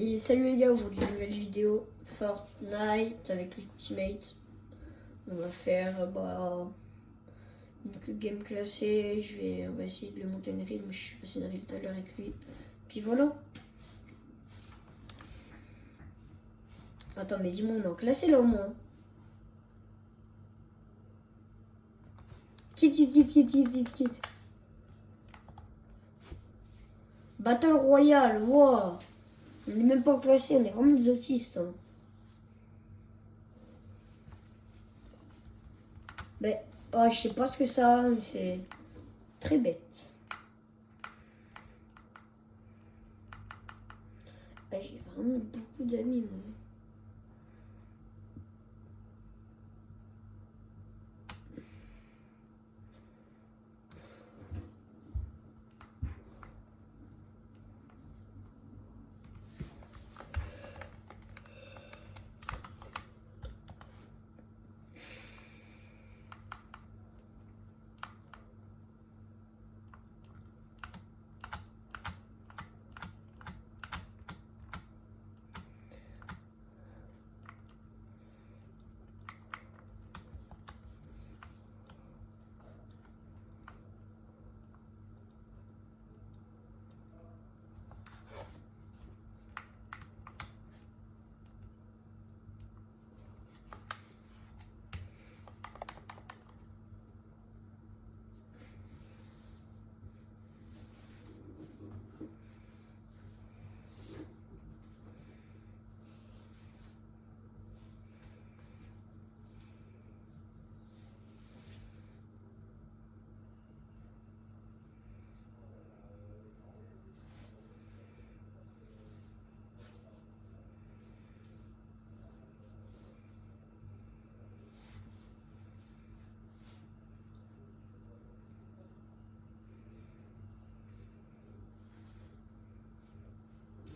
Et salut les gars, aujourd'hui nouvelle vidéo Fortnite avec l'Ultimate. On va faire une game classée. On va essayer de lui monter une reel. Je suis passé une reel tout à l'heure avec lui. Puis voilà. Attends, mais dis-moi, on est en classé là au moins. Quitte. Battle Royale, wow. On n'est même pas classé, on est vraiment des autistes. Hein. Ben, je sais pas ce que ça a, mais c'est très bête. J'ai vraiment beaucoup d'amis, moi.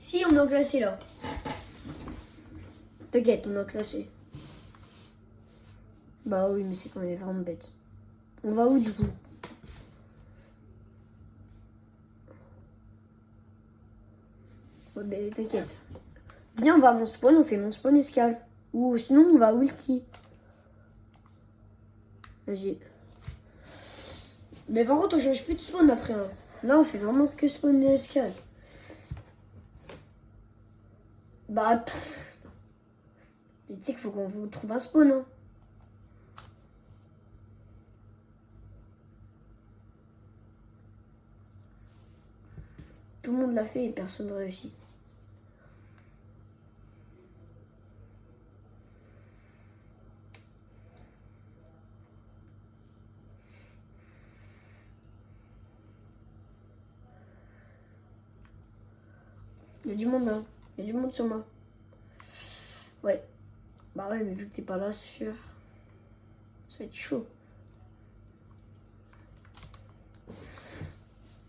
Si, on est en classé là. T'inquiète, on est en classé. Bah oui, mais c'est quand même vraiment bête. On va où du coup? Ouais, ben t'inquiète. Viens, on va à mon spawn, on fait mon spawn escale. Ou sinon, on va à Wilkie. Vas-y. Mais par contre, on change plus de spawn après. Hein. Là, on fait vraiment que spawn escale. Bah, mais tu sais qu'il faut qu'on vous trouve un spawn. Hein. Tout le monde l'a fait et personne ne réussit. Il y a du monde là. Il y a du monde sur moi. Ouais. Bah ouais, mais vu que t'es pas là, sûr. Ça va être chaud.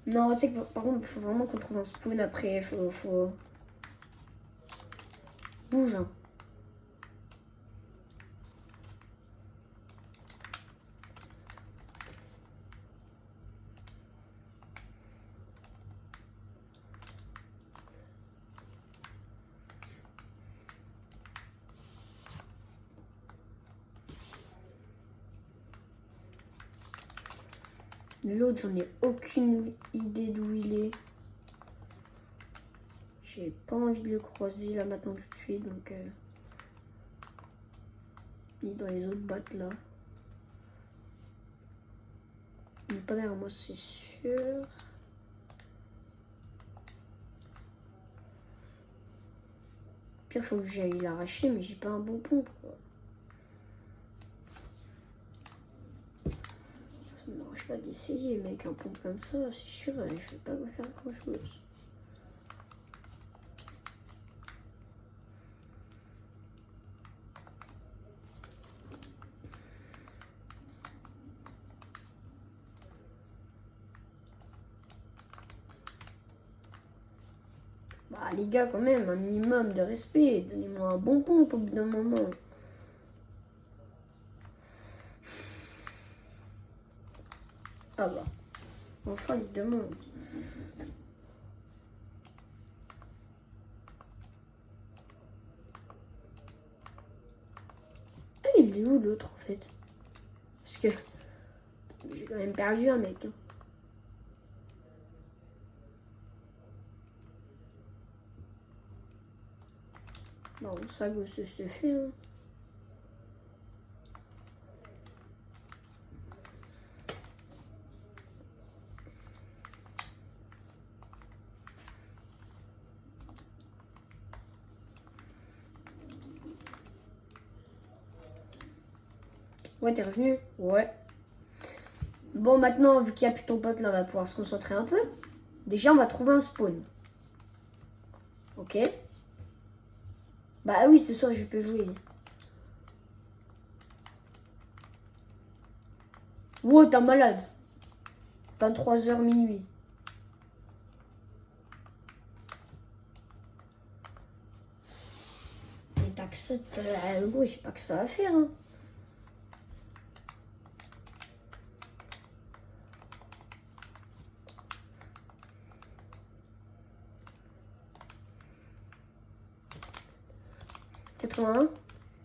Non, tu sais que par contre, il faut vraiment qu'on trouve un spawn après. Faut... Bouge. Hein. L'autre, j'en ai aucune idée d'où il est. J'ai pas envie de le croiser là maintenant tout de suite, donc il est dans les autres battes là. Il n'est pas derrière moi, c'est sûr. Pire, faut que j'aille l'arracher, mais j'ai pas un bon pompe quoi. Ça ne m'arrange pas d'essayer, mais avec un pompe comme ça, c'est sûr, je vais pas faire grand chose. Bah les gars, quand même, un minimum de respect. Donnez-moi un bon pompe au bout d'un moment. Ah bah, enfin il demande. est où l'autre en fait? Parce que j'ai quand même perdu un mec. Hein. Bon, ça se fait. Hein. Ouais, t'es revenu? Ouais. Bon, maintenant, vu qu'il n'y a plus ton pote, là, on va pouvoir se concentrer un peu. Déjà, on va trouver un spawn. Ok. Bah oui, ce soir, je peux jouer. Wow, t'es malade. 23h minuit. Mais t'as que ça, gros, j'ai pas que ça à faire. Hein.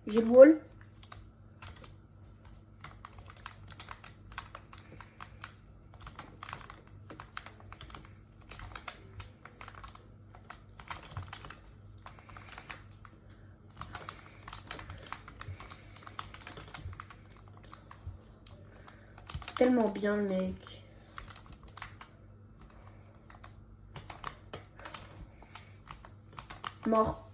J'ai le wall. Tellement bien le mec. Mort.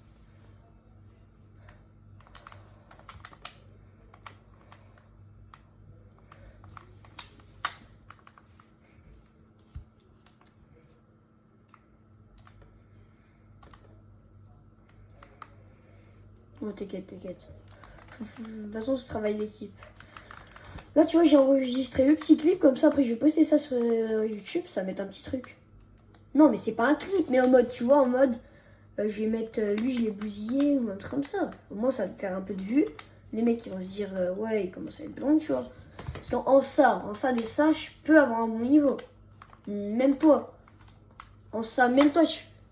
Oh, t'inquiète. De toute façon, c'est travail d'équipe. Là, tu vois, j'ai enregistré le petit clip, comme ça, après, je vais poster ça sur YouTube, ça va mettre un petit truc. Non, mais c'est pas un clip, mais en mode, tu vois, en mode, je vais mettre, lui, je l'ai bousillé, ou un truc comme ça. Au moins, ça va te faire un peu de vue. Les mecs, ils vont se dire, ouais, il commence à être blond, tu vois. Parce qu'en ça, de ça, je peux avoir un bon niveau. Même toi. En ça, même toi,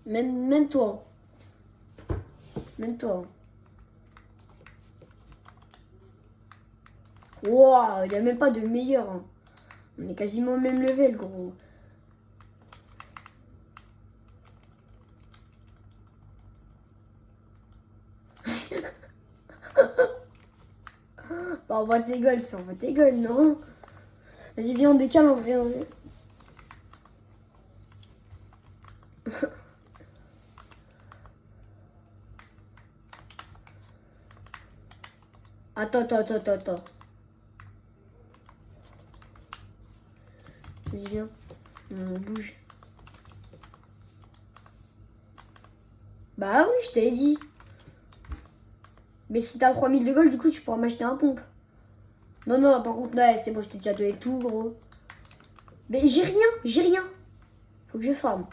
même toi. Même toi. Waouh, il n'y a même pas de meilleur. Hein. On est quasiment au même level, gros. Bah, on voit tes gueules, ça, on voit tes gueules, non? Vas-y, viens, on décale, on vient. Attends. Vas-y, viens. On bouge. Bah oui, je t'avais dit. Mais si t'as 3000 de gold, du coup, tu pourras m'acheter un pompe. Non, par contre, ouais, c'est bon, je t'ai déjà donné tout, gros. Mais j'ai rien. Faut que je farme.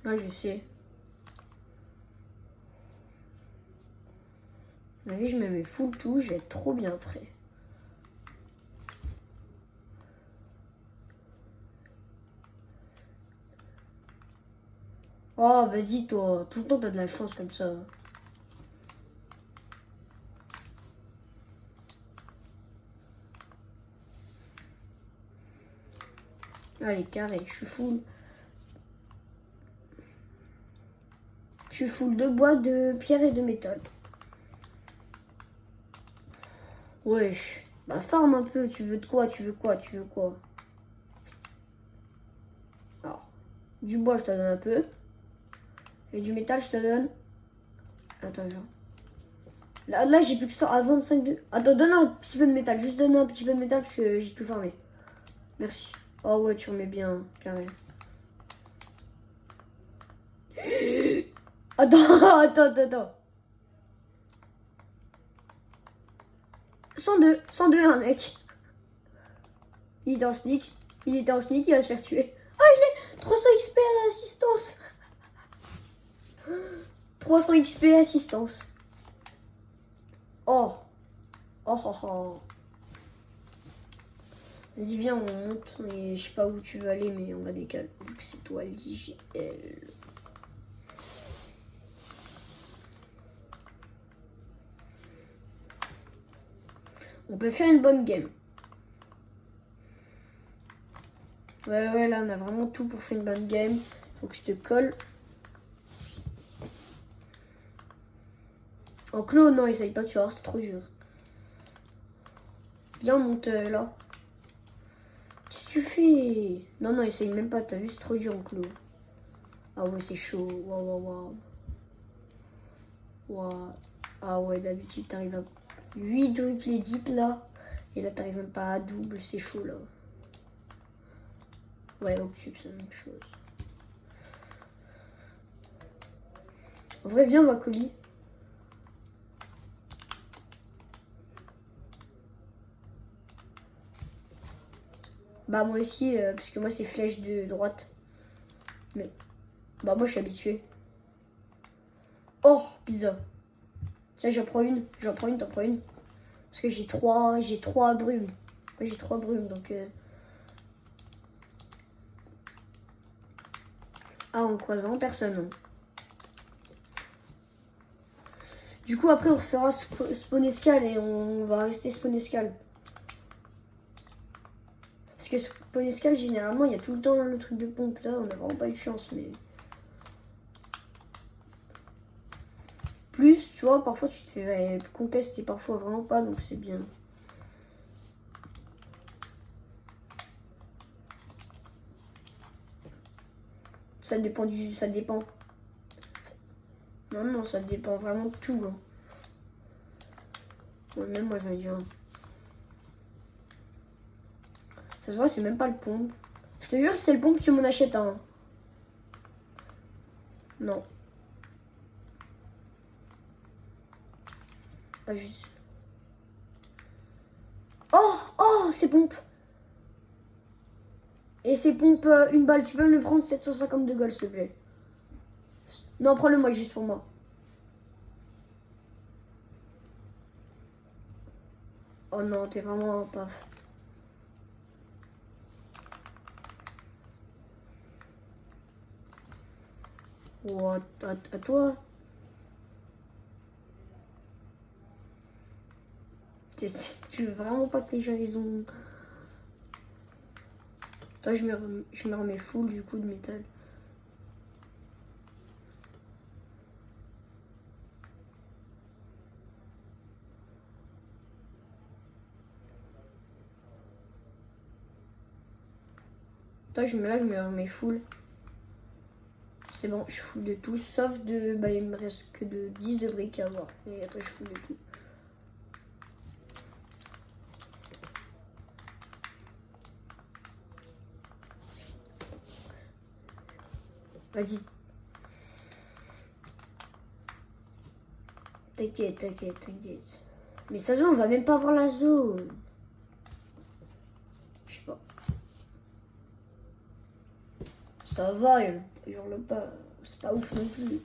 Ouais, je sais. Ma vie, je me mets full tout, je vais être trop bien prêt. Oh, vas-y, toi. Tout le temps, t'as de la chance comme ça. Allez, carré, je suis full. Je suis full de bois, de pierre et de métal. Wesh. Bah, farm un peu. Tu veux de quoi? Alors, du bois, je te donne un peu. Et du métal, je te donne. Attends, genre. Là j'ai plus que ça à 25 de. Attends, donne un petit peu de métal. Juste donne un petit peu de métal parce que j'ai tout farmé. Merci. Oh ouais, tu remets bien, carré. Attends. 102, un mec. Il était en sneak, il va se faire tuer. Ah, je l'ai 300 XP à assistance. 300 XP assistance. Oh. Oh oh oh. Vas-y, viens, on monte. Mais je sais pas où tu veux aller, mais on va décaler. Vu que c'est toi l'IGL. On peut faire une bonne game. Ouais, là, on a vraiment tout pour faire une bonne game. Faut que je te colle. En clos, non, essaye pas, tu vas voir, c'est trop dur. Viens, on monte là. Qu'est-ce que tu fais? Non, essaye même pas, t'as vu, c'est trop dur en clos. Ah ouais, c'est chaud. Waouh. Ah ouais, d'habitude, t'arrives à 8 drupes les dips là. Et là, t'arrives même pas à double, c'est chaud là. Ouais, Octube, c'est la même chose. En vrai, viens, on va colis. Bah, moi aussi, parce que moi, c'est flèche de droite. Mais, bah, moi, je suis habitué. Oh, pizza. Tiens, t'en prends une. Parce que j'ai trois brumes. Moi, j'ai 3 brumes, donc... Ah, en croisant, personne. Non. Du coup, après, on refera spawn escale et on va rester spawn escale. Parce que spawn escale, généralement, il y a tout le temps le truc de pompe. Là, on n'a vraiment pas eu de chance, mais... Plus, tu vois, parfois, tu te fais contester, parfois vraiment pas, donc c'est bien. Ça dépend du... Ça dépend. Non, ça dépend vraiment de tout. Hein. Ouais, même moi, je vais dire... Ça se voit, c'est même pas le pompe. Je te jure, si c'est le pompe, tu m'en achètes un. Non. Ah, juste... Oh, c'est pompe. Et c'est pompe une balle. Tu peux me le prendre 750 de gold, s'il te plaît. Non, prends-le moi, juste pour moi. Oh non, t'es vraiment un paf. Oh, à toi. Tu veux vraiment pas que les gens ils ont... Toi, je me remets full du coup de métal. Toi, je me remets full. C'est bon, je suis full de tout, sauf de... Bah, il me reste que de 10 de briques à avoir. Et après, je suis full de tout. Vas-y. T'inquiète. Mais ça, on va même pas voir la zone. Je sais pas. Ça va, hurle pas. C'est pas ouf non plus.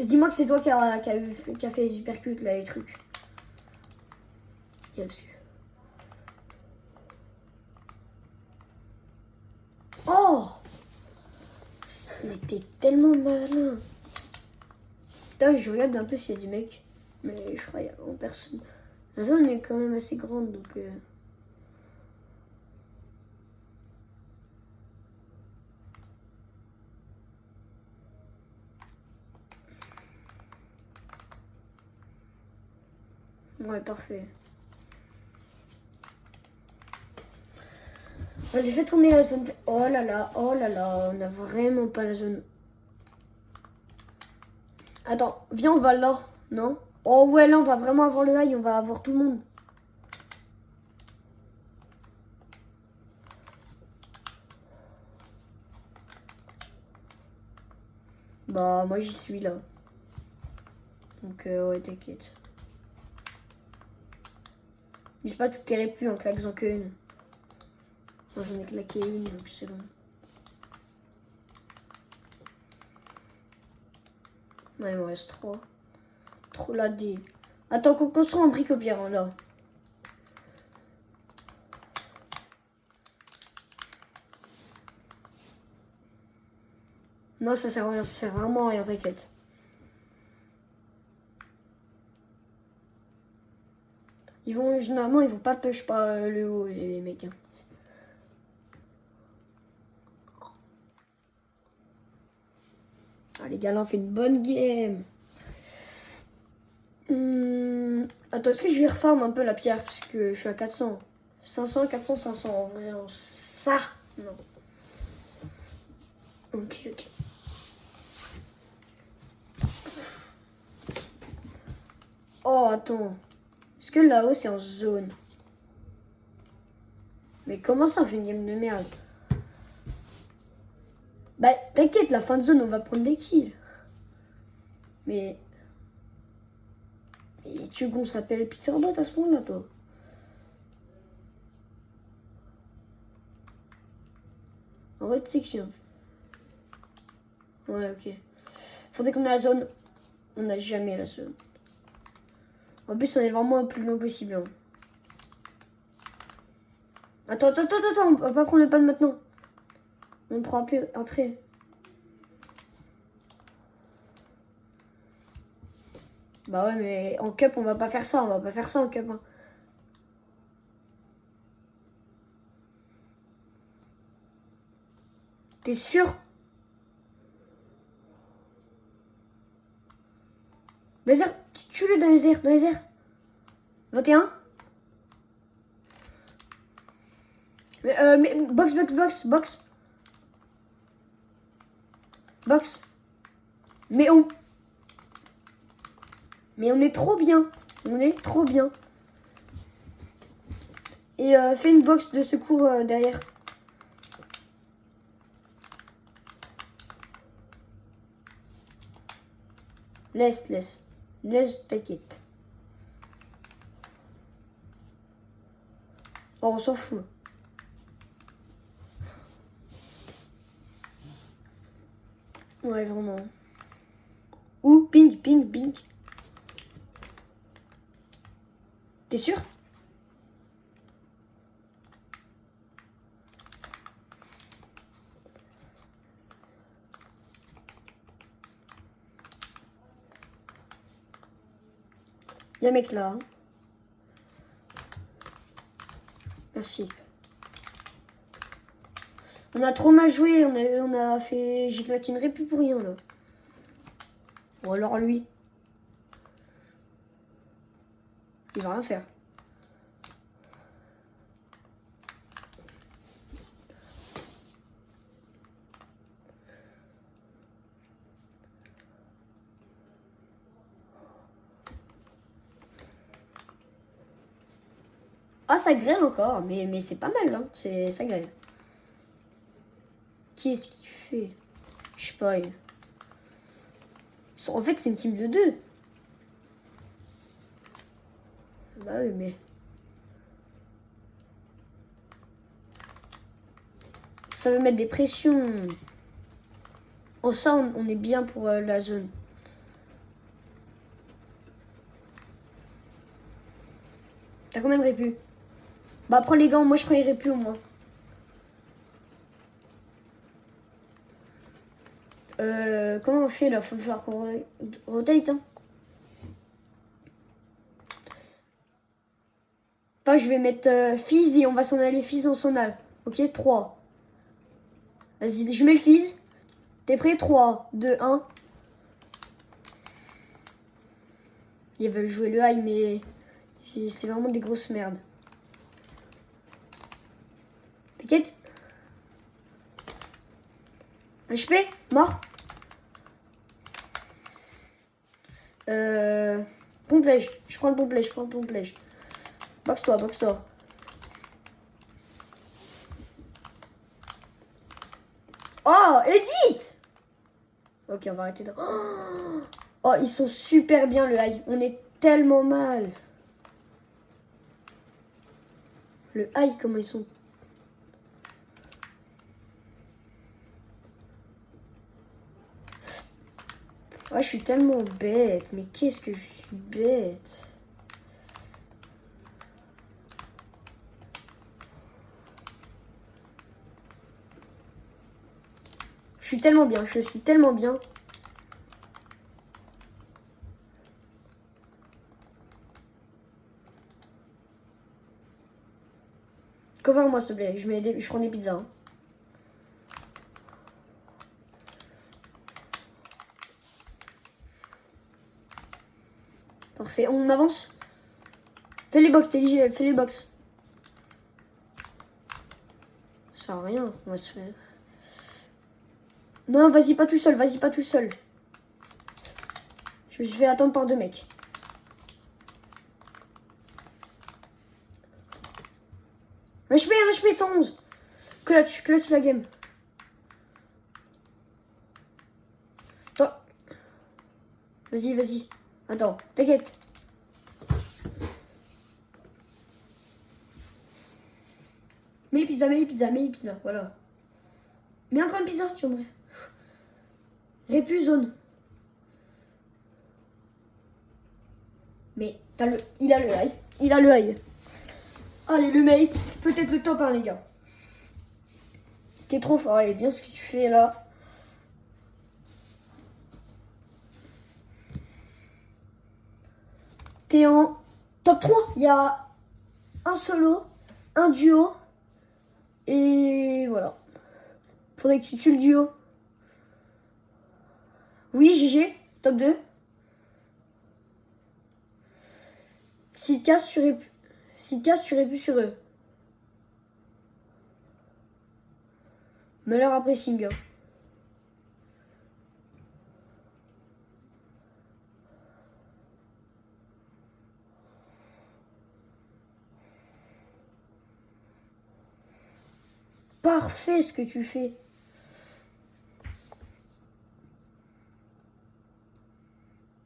Dis-moi que c'est toi qui a fait les supercutes là, les trucs. Parce que... Oh! Mais t'es tellement malin. Putain, je regarde un peu s'il y a des mecs. Mais je crois qu'il y a vraiment personne. La zone est quand même assez grande, donc... Ouais, parfait. J'ai fait tourner la zone. Oh là là, on a vraiment pas la zone. Attends, viens, on va là, non? Oh ouais, là, on va vraiment avoir le high, on va avoir tout le monde. Bah, moi, j'y suis, là. Donc, ouais, t'inquiète. Dis pas, tu claquerais plus en claquant que une. Moi, j'en ai claqué une, donc c'est bon. Ouais, il me reste 3. Trop la D. Attends, qu'on construit un brique au pire, hein, là. Non, ça sert à rien, ça sert vraiment à rien, t'inquiète. Généralement, ils vont pas push par le haut, les mecs. Hein. Ah, les gars, là, on fait une bonne game. Attends, est-ce que je vais refarm un peu la pierre? Parce que je suis à 400. 500, 400, 500. En vrai, ça, non. Ok. Oh, attends. Est-ce que là-haut, c'est en zone? Mais comment ça, on fait une game de merde? Bah, t'inquiète, la fin de zone, on va prendre des kills. Mais... Et tu veux qu'on s'appelle Peterbot à ce moment-là, toi? En vrai, tu sais que je suis... Ouais, ok. Faudrait qu'on ait la zone. On n'a jamais la zone. En plus, on est vraiment le plus loin possible. Hein. Attends, on va pas prendre le pan maintenant. On prend après. Bah ouais, mais en cup, on va pas faire ça. On va pas faire ça en cup. Hein. T'es sûr? Laser, tue-le dans les airs, 21. Mais box. Box. Mais on est trop bien. On est trop bien. Et fais une box de secours derrière. Laisse, t'inquiète. Oh, on s'en fout. Ouais, vraiment. Ouh, ping. T'es sûr? Y'a un mec là. Hein. Merci. On a trop mal joué, on a fait... J'ai claqué une répu pour rien là. Ou alors lui. Il va rien faire. Ah, ça grêle encore, mais c'est pas mal, hein. Ça grêle. Qui est-ce qui fait? Je sais pas. En fait, c'est une team de 2. Bah oui, mais... Ça veut mettre des pressions. Oh, ça, on est bien pour la zone. T'as combien de répus? Bah, prends les gants, moi je prends les répus au moins. Comment on fait là? Faut falloir qu'on rotate. Hein. Attends, je vais mettre Fizz et on va s'en aller. Fizz, on s'en a. Ok, 3. Vas-y, je mets le Fizz. T'es prêt? 3, 2, 1. Ils veulent jouer le high, mais c'est vraiment des grosses merdes. T'inquiète. HP, mort. Pomplège. Je prends le pomplège. Box-toi. Oh, Edith! Ok, on va arrêter de... Oh, ils sont super bien, le high. On est tellement mal. Le high, comment ils sont... Ah, je suis tellement bête. Mais qu'est-ce que je suis bête. Je suis tellement bien. Je suis tellement bien. Cover-moi, s'il te plaît. Je prends des pizzas. Hein. Parfait. On avance. Fais les box, TLG. Fais les box. Ça sert à rien. On va se faire. Non, vas-y pas tout seul. Vas-y pas tout seul. Je me suis fait attendre par 2 mecs. Un HP 111. Clutch la game. Attends. Vas-y. Attends, t'inquiète. Mets les pizzas, voilà. Mets encore une pizza, tu aimerais. Répu zone. Mais il a le eye. Allez, le mate, peut-être le top 1, les gars. T'es trop fort, allez, bien ce que tu fais là. T'es en top 3. Il y a un solo, un duo. Et voilà. Faudrait que tu tues le duo. Oui, GG, top 2. Si te casses, tu répu sur eux. Malheur après Singer. Parfait ce que tu fais.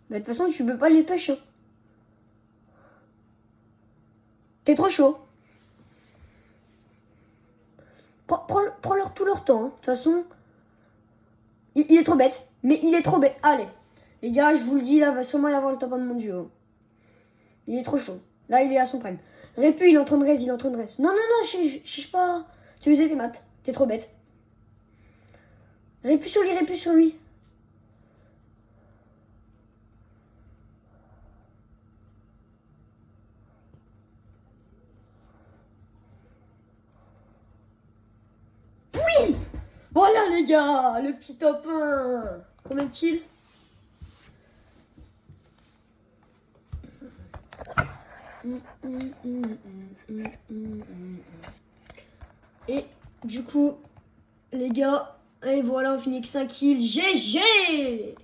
Mais de toute façon, tu peux pas les pêcher. Hein. T'es trop chaud. Prends tout leur temps. Hein. De toute façon, il est trop bête. Mais il est trop bête. Allez. Les gars, je vous le dis, là, va sûrement y avoir le top 1 de mon duo. Il est trop chaud. Là, il est à son prime. Répu, il est en train de raise. Non, je cherche pas. Tu usais tes maths. T'es trop bête. Répu sur lui. Oui! Voilà, les gars, le petit top 1. Combien de kills? Et du coup, les gars, et voilà, on finit avec 5 kills. GG!